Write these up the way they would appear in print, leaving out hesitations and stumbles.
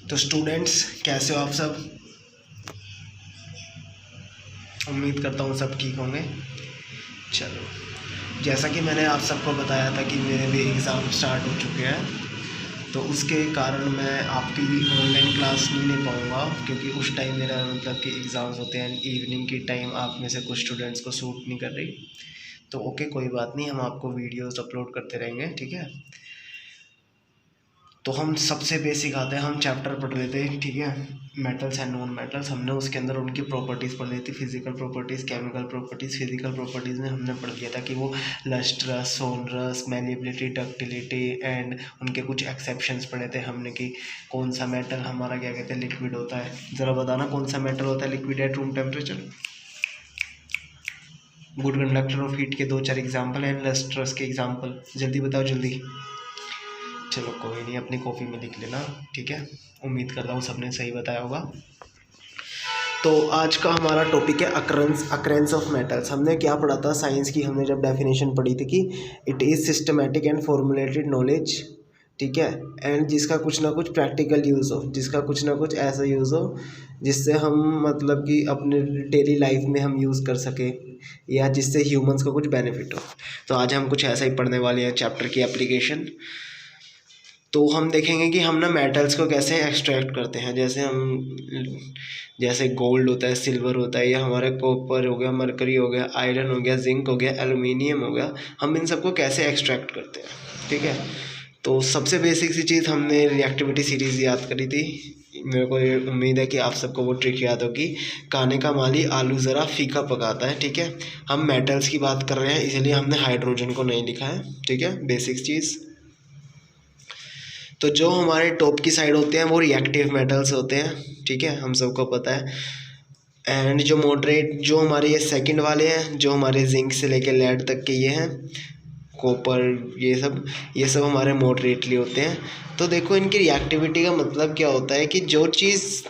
तो स्टूडेंट्स, कैसे हो आप सब? उम्मीद करता हूँ सब ठीक होंगे। चलो, जैसा कि मैंने आप सबको बताया था कि मेरे भी एग्ज़ाम स्टार्ट हो चुके हैं, तो उसके कारण मैं आपकी ऑनलाइन क्लास नहीं ले पाऊँगा, क्योंकि उस टाइम मेरा मतलब कि एग्ज़ाम्स होते हैं। इवनिंग की टाइम आप में से कुछ स्टूडेंट्स को सूट नहीं कर रही, तो ओके, कोई बात नहीं, हम आपको वीडियोस अपलोड करते रहेंगे, ठीक है। तो हम सबसे बेसिक आते हैं, हम चैप्टर पढ़ लेते हैं, ठीक है। मेटल्स एंड नॉन मेटल्स, हमने उसके अंदर उनकी प्रॉपर्टीज़ पढ़ ली थी, physical properties, chemical properties. Physical properties में हमने पढ़ लिया था कि वो lustrous, sonorous, malleability, ductility and उनके कुछ एक्सेप्शंस पढ़े थे हमने कि कौन सा मेटल हमारा क्या कहते हैं लिक्विड होता है। ज़रा बताना कौन सा मेटल होता है liquid at room temperature. Good conductor of heat के 2-4 एग्जाम्पल एंड लस्ट्रस के एग्जाम्पल, जल्दी बताओ जल्दी। चलो कोई नहीं, अपनी कॉपी में लिख लेना, ठीक है। उम्मीद करता हूँ सबने सही बताया होगा। तो आज का हमारा टॉपिक है अकरेंस ऑफ मेटल्स। हमने क्या पढ़ा था साइंस की, हमने जब डेफिनेशन पढ़ी थी कि it is systematic and formulated knowledge, ठीक है, एंड जिसका कुछ ना कुछ प्रैक्टिकल यूज़ हो, जिसका कुछ ना कुछ ऐसा यूज़ हो जिससे हम मतलब कि अपने डेली लाइफ में हम यूज़ कर सकें, या जिससे ह्यूमंस को कुछ बेनिफिट हो। तो आज हम कुछ ऐसा ही पढ़ने वाले हैं, चैप्टर की एप्लीकेशन। तो हम देखेंगे कि हम ना मेटल्स को कैसे एक्सट्रैक्ट करते हैं। जैसे गोल्ड होता है, सिल्वर होता है, या हमारा कॉपर हो गया, मरकरी हो गया, आयरन हो गया, जिंक हो गया, एलुमिनियम हो गया, हम इन सबको कैसे एक्सट्रैक्ट करते हैं, ठीक है। तो सबसे बेसिक सी चीज़ हमने रिएक्टिविटी सीरीज़ याद करी थी। मेरे को ये उम्मीद है कि आप सबको वो ट्रिक याद होगी, खाने का माली आलू ज़रा फीका पकाता है, ठीक है। हम मेटल्स की बात कर रहे हैं, इसलिए हमने हाइड्रोजन को नहीं लिखा है, ठीक है, बेसिक चीज़। तो जो हमारे टॉप की साइड होते हैं वो रिएक्टिव मेटल्स होते हैं, ठीक है, हम सबको पता है। एंड जो मॉडरेट, जो हमारे ये सेकंड वाले हैं, जो हमारे जिंक से लेके लेड तक के ये हैं, कॉपर, ये सब हमारे मॉडरेटली होते हैं। तो देखो, इनकी रिएक्टिविटी का मतलब क्या होता है कि जो चीज़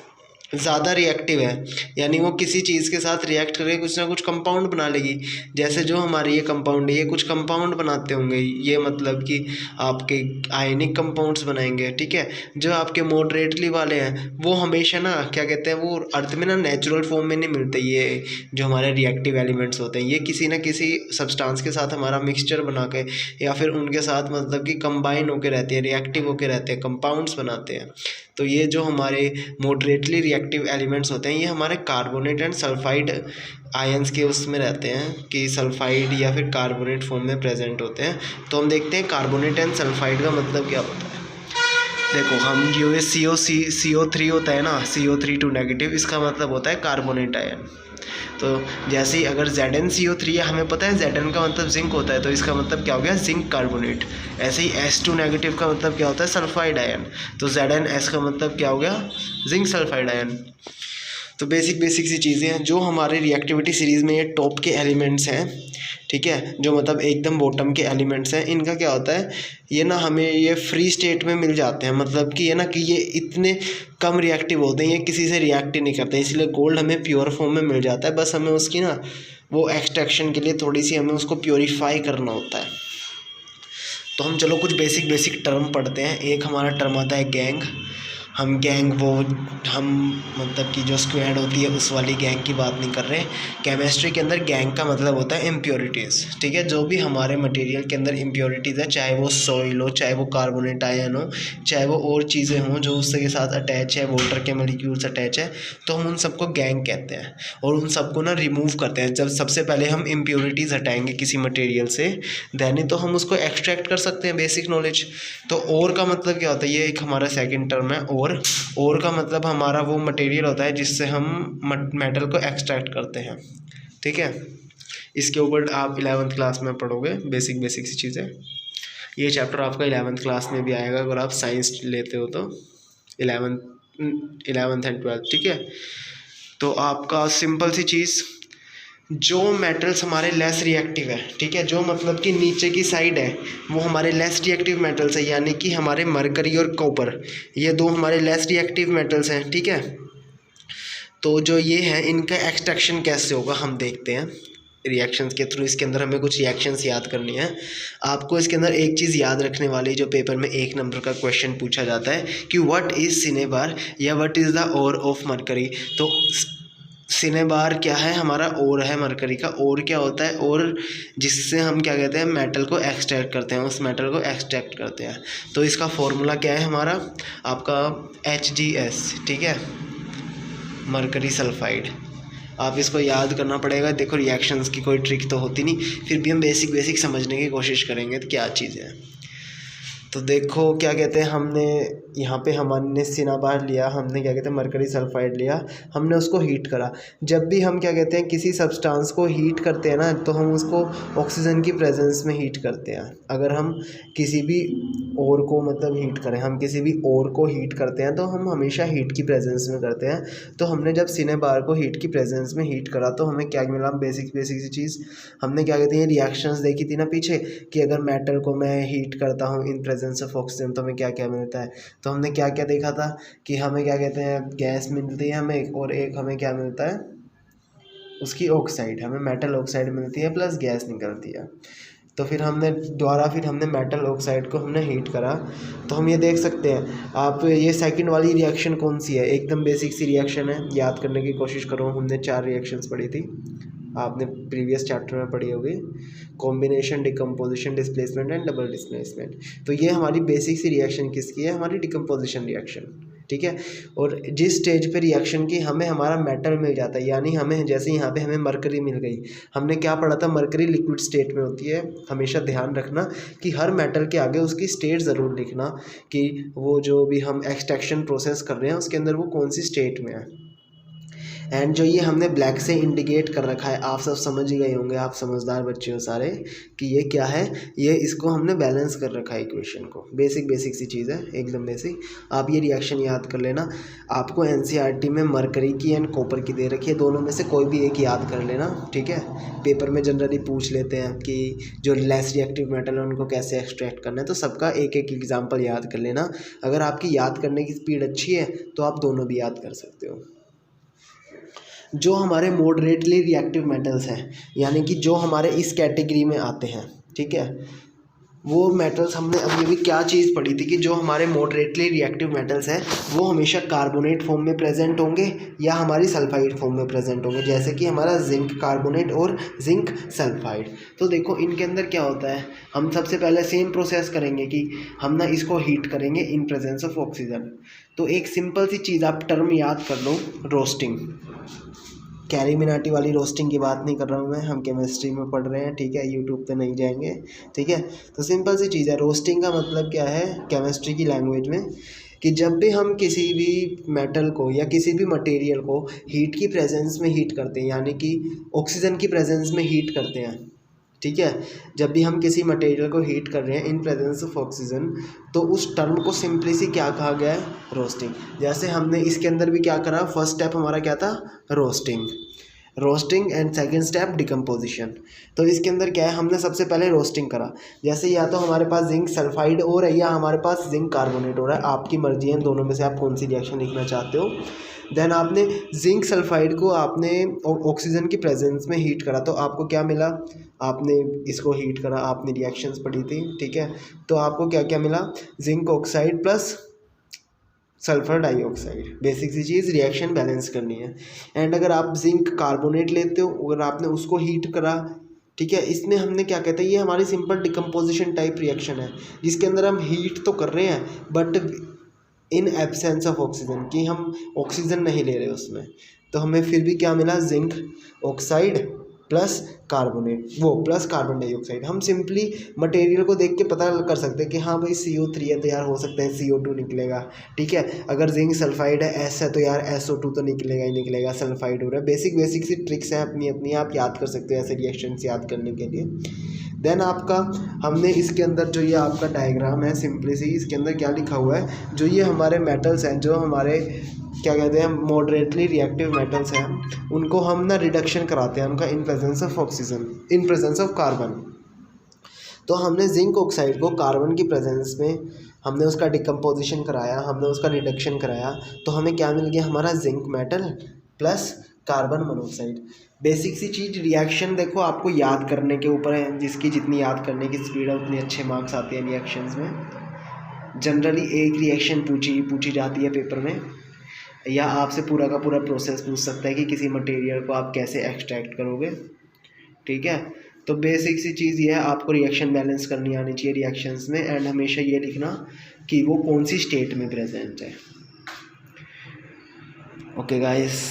ज़्यादा रिएक्टिव है, यानी वो किसी चीज़ के साथ रिएक्ट करके कुछ ना कुछ कंपाउंड बना लेगी। जैसे जो हमारे ये कंपाउंड है, ये कुछ कंपाउंड बनाते होंगे, ये मतलब कि आपके आयनिक कंपाउंड्स बनाएंगे, ठीक है। जो आपके मॉडरेटली वाले हैं वो हमेशा ना क्या कहते हैं, वो अर्थ में ना नेचुरल फॉर्म में नहीं मिलते। ये जो हमारे रिएक्टिव एलिमेंट्स होते हैं, ये किसी ना किसी सब्सटेंस के साथ हमारा मिक्सचर बना के, या फिर उनके साथ मतलब कि कंबाइन होके रहते हैं, रिएक्टिव होके रहते हैं, कंपाउंड्स बनाते हैं। तो ये जो हमारे मॉडरेटली रिएक्टिव एलिमेंट्स होते हैं, ये हमारे कार्बोनेट एंड सल्फाइड आयंस के उसमें रहते हैं, कि सल्फाइड या फिर कार्बोनेट फॉर्म में प्रेजेंट होते हैं। तो हम देखते हैं कार्बोनेट एंड सल्फाइड का मतलब क्या होता है। देखो, हम जो ये CO3 होता है ना, CO3 नेगेटिव, इसका मतलब होता है कार्बोनेट आयन। तो जैसे ही अगर ZnCO3 है, हमें पता है Zn का मतलब जिंक होता है, तो इसका मतलब क्या हो गया, जिंक कार्बोनेट। ऐसे ही S2 नेगेटिव का मतलब क्या होता है, सल्फाइड आयन, तो ZnS का मतलब क्या हो गया, जिंक सल्फाइड आयन। तो बेसिक सी चीज़ें हैं जो हमारे रिएक्टिविटी सीरीज़ में ये टॉप के एलिमेंट्स हैं, ठीक है, जो मतलब एकदम बॉटम के एलिमेंट्स हैं। इनका क्या होता है, ये ना हमें ये फ्री स्टेट में मिल जाते हैं, मतलब कि ये ना कि ये इतने कम रिएक्टिव होते हैं, ये किसी से रिएक्ट ही नहीं करते, इसलिए गोल्ड हमें प्योर फॉर्म में मिल जाता है। बस हमें उसकी ना वो एक्सट्रैक्शन के लिए थोड़ी सी हमें उसको प्योरीफाई करना होता है। तो हम चलो कुछ बेसिक टर्म पढ़ते हैं। एक हमारा टर्म आता है गैंग। हम मतलब कि जो स्क्वाड होती है उस वाली गैंग की बात नहीं कर रहे। केमिस्ट्री के अंदर गैंग का मतलब होता है इम्प्योरिटीज़, ठीक है। जो भी हमारे मटेरियल के अंदर इम्प्योरिटीज़ है, चाहे वो सॉइल हो, चाहे वो कार्बोनेट आयन हो, चाहे वो और चीज़ें हों जो उसके साथ अटैच है, वाटर के मॉलिक्यूल्स अटैच है, तो हम उन सबको गैंग कहते हैं। और उन सबको ना रिमूव करते हैं। जब सबसे पहले हम इम्प्योरिटीज़ हटाएंगे किसी मटेरियल से, देन ही तो हम उसको एक्सट्रैक्ट कर सकते हैं, बेसिक नॉलेज। तो और का मतलब क्या होता है, ये एक हमारा सेकंड टर्म है। और का मतलब हमारा वो मटेरियल होता है जिससे हम मेटल को एक्सट्रैक्ट करते हैं, ठीक है। इसके ऊपर आप 11th क्लास में पढ़ोगे बेसिक सी चीज़ें। ये चैप्टर आपका 11th क्लास में भी आएगा अगर आप साइंस लेते हो तो, 11th एंड 12th, ठीक है। तो आपका सिंपल सी चीज़, जो मेटल्स हमारे लेस रिएक्टिव है, ठीक है, जो मतलब कि नीचे की साइड है, वो हमारे लेस रिएक्टिव मेटल्स है, यानी कि हमारे मरकरी और कॉपर, ये दो हमारे लेस रिएक्टिव मेटल्स हैं, ठीक है। तो जो ये है, इनका एक्सट्रैक्शन कैसे होगा हम देखते हैं। रिएक्शंस के थ्रू। इसके अंदर हमें कुछ रिएक्शंस याद करनी है। आपको इसके अंदर एक चीज़ याद रखने वाली, जो पेपर में 1 नंबर का क्वेश्चन पूछा जाता है कि what is cinnabar or what is the ore of mercury. तो सिनेबार क्या है, हमारा ओर है मरकरी का। ओर क्या होता है, ओर जिससे हम क्या कहते हैं, मेटल को एक्सट्रैक्ट करते हैं, उस मेटल को एक्सट्रैक्ट करते हैं। तो इसका फॉर्मूला क्या है हमारा, आपका HgS, ठीक है, मरकरी सल्फाइड। आप इसको याद करना पड़ेगा। देखो रिएक्शंस की कोई ट्रिक तो होती नहीं, फिर भी हम बेसिक समझने की कोशिश करेंगे तो क्या चीज़ है। तो देखो क्या कहते हैं, हमने यहाँ पे हमने सिनेबार लिया, हमने क्या कहते हैं मरकरी सल्फाइड लिया, हमने उसको हीट करा। जब भी हम क्या कहते हैं किसी सब्सटेंस को हीट करते हैं ना, तो हम उसको ऑक्सीजन की प्रेजेंस में हीट करते हैं। अगर हम किसी भी ओर को मतलब हीट करें, हम किसी भी ओर को हीट करते हैं तो हम हमेशा हीट की प्रेजेंस में करते हैं। तो हमने जब सिनेबार को हीट की प्रेजेंस में हीट करा तो हमें क्या मिला, बेसिक सी चीज़ हमने क्या कहते हैं रिएक्शंस देखी थी ना पीछे, कि अगर मेटल को मैं हीट करता हूँ इन प्रेजेंस ऑफ ऑक्सीजन तो हमें क्या क्या मिलता है। तो हमने क्या क्या देखा था कि हमें क्या कहते हैं गैस मिलती है हमें, और एक हमें क्या मिलता है उसकी ऑक्साइड, हमें मेटल ऑक्साइड मिलती है प्लस गैस निकलती है। तो फिर हमने मेटल ऑक्साइड को हमने हीट करा। तो हम ये देख सकते हैं, आप ये सेकंड वाली रिएक्शन कौन सी है, एकदम बेसिक सी रिएक्शन है, याद करने की कोशिश करो। हमने 4 रिएक्शंस पढ़ी थी, आपने प्रीवियस चैप्टर में पढ़ी होगी, combination, decomposition, displacement and double displacement. तो ये हमारी बेसिक सी रिएक्शन किसकी है, हमारी डिकम्पोजिशन रिएक्शन, ठीक है। और जिस स्टेज पे रिएक्शन की हमें हमारा मेटल मिल जाता है, यानी हमें जैसे यहाँ पे हमें मरकरी मिल गई, हमने क्या पढ़ा था, मरकरी लिक्विड स्टेट में होती है। हमेशा ध्यान रखना कि हर मेटल के आगे उसकी स्टेट ज़रूर लिखना, कि वो जो भी हम एक्सट्रैक्शन प्रोसेस कर रहे हैं उसके अंदर वो कौन सी स्टेट में है। एंड जो ये हमने ब्लैक से इंडिकेट कर रखा है, आप सब समझ ही गए होंगे, आप समझदार बच्चे हो सारे, कि ये क्या है, ये इसको हमने बैलेंस कर रखा है इक्वेशन को। बेसिक सी चीज़ है, एकदम बेसिक। आप ये रिएक्शन याद कर लेना। आपको एनसीईआरटी में मरकरी की एंड कॉपर की दे रखी है, दोनों में से कोई भी एक याद कर लेना, ठीक है। पेपर में जनरली पूछ लेते हैं कि जो लेस रिएक्टिव मेटल है उनको कैसे एक्सट्रैक्ट करना है, तो सबका एक एग्जाम्पल याद कर लेना। अगर आपकी याद करने की स्पीड अच्छी है तो आप दोनों भी याद कर सकते हो। जो हमारे मॉडरेटली रिएक्टिव मेटल्स हैं, यानी कि जो हमारे इस कैटेगरी में आते हैं, ठीक है, वो मेटल्स हमने अभी भी क्या चीज़ पढ़ी थी कि जो हमारे मॉडरेटली रिएक्टिव मेटल्स हैं वो हमेशा कार्बोनेट फॉर्म में प्रेजेंट होंगे या हमारी सल्फाइड फॉर्म में प्रेजेंट होंगे, जैसे कि हमारा जिंक कार्बोनेट और जिंक सल्फाइड। तो देखो इनके अंदर क्या होता है, हम सबसे पहले सेम प्रोसेस करेंगे कि हम ना इसको हीट करेंगे इन प्रेजेंस ऑफ ऑक्सीजन। तो एक सिंपल सी चीज़ आप टर्म याद कर लो, रोस्टिंग। कैरीमिनाटी वाली रोस्टिंग की बात नहीं कर रहा हूँ मैं, हम केमिस्ट्री में पढ़ रहे हैं, ठीक है, यूट्यूब पे नहीं जाएंगे, ठीक है। तो सिंपल सी चीज़ है, रोस्टिंग का मतलब क्या है केमिस्ट्री की लैंग्वेज में, कि जब भी हम किसी भी मेटल को या किसी भी मटेरियल को हीट की प्रेजेंस में हीट करते हैं, यानी कि ऑक्सीजन की प्रेजेंस में हीट करते हैं, ठीक है, जब भी हम किसी मटेरियल को हीट कर रहे हैं इन प्रेजेंस ऑफ ऑक्सीजन, तो उस टर्म को सिंपली सी क्या कहा गया है, रोस्टिंग। जैसे हमने इसके अंदर भी क्या करा, फर्स्ट स्टेप हमारा क्या था, roasting and second step decomposition. तो इसके अंदर क्या है, हमने सबसे पहले रोस्टिंग करा। जैसे या तो हमारे पास जिंक सल्फाइड हो रहा है या हमारे पास जिंक कार्बोनेट हो रहा है, आपकी मर्जी है दोनों में से आप कौन सी रिएक्शन लिखना चाहते हो। देन आपने जिंक सल्फाइड को आपने ऑक्सीजन की प्रेजेंस में हीट करा, तो आपको क्या मिला, आपने इसको हीट करा, आपने रिएक्शंस पढ़ी थी, ठीक है। तो आपको क्या क्या मिला, zinc oxide plus sulphur dioxide. Basic सी चीज़, रिएक्शन बैलेंस करनी है। एंड अगर आप जिंक कार्बोनेट लेते हो, अगर आपने उसको हीट करा, ठीक है, इसमें हमने क्या कहते हैं, ये हमारी सिंपल डिकम्पोजिशन टाइप रिएक्शन है, जिसके अंदर हम हीट तो कर रहे हैं but in absence of oxygen, कि हम ऑक्सीजन नहीं ले रहे उसमें। तो हमें फिर भी क्या मिला, जिंक ऑक्साइड प्लस कार्बोनेट, वो प्लस कार्बन डाइऑक्साइड। हम सिंपली मटेरियल को देख के पता कर सकते हैं कि हाँ भाई CO3 है तो यार हो सकता है CO2 निकलेगा, ठीक है। अगर जिंक सल्फाइड है S है तो यार SO2 तो निकलेगा ही निकलेगा, सल्फाइड हो रहा है। बेसिक सी ट्रिक्स हैं अपनी अपनी, आप याद कर सकते हो ऐसे रिएक्शंस याद करने के लिए। देन आपका हमने इसके अंदर जो ये आपका डायग्राम है सिंपली सी, इसके अंदर क्या लिखा हुआ है, जो ये हमारे मेटल्स हैं, जो हमारे क्या कहते हैं मॉडरेटली रिएक्टिव मेटल्स हैं, उनको हम ना रिडक्शन कराते हैं उनका in presence of oxygen, in presence of carbon. तो हमने जिंक ऑक्साइड को कार्बन की प्रेजेंस में हमने उसका डिकम्पोजिशन कराया, हमने उसका रिडक्शन कराया, तो हमें क्या मिल गया, हमारा zinc metal plus carbon monoxide. Basic सी चीज़ रिएक्शन देखो आपको याद करने के ऊपर है, जिसकी जितनी याद करने की स्पीड है उतनी अच्छे मार्क्स आते हैं रिएक्शंस में। जनरली एक रिएक्शन पूछी जाती है पेपर में, या आपसे पूरा का पूरा प्रोसेस पूछ सकता है कि किसी मटेरियल को आप कैसे एक्सट्रैक्ट करोगे, ठीक है। तो बेसिक सी चीज़ ये है, आपको रिएक्शन बैलेंस करनी आनी चाहिए रिएक्शंस में, एंड हमेशा ये लिखना कि वो कौन सी स्टेट में प्रेजेंट है। Okay guys,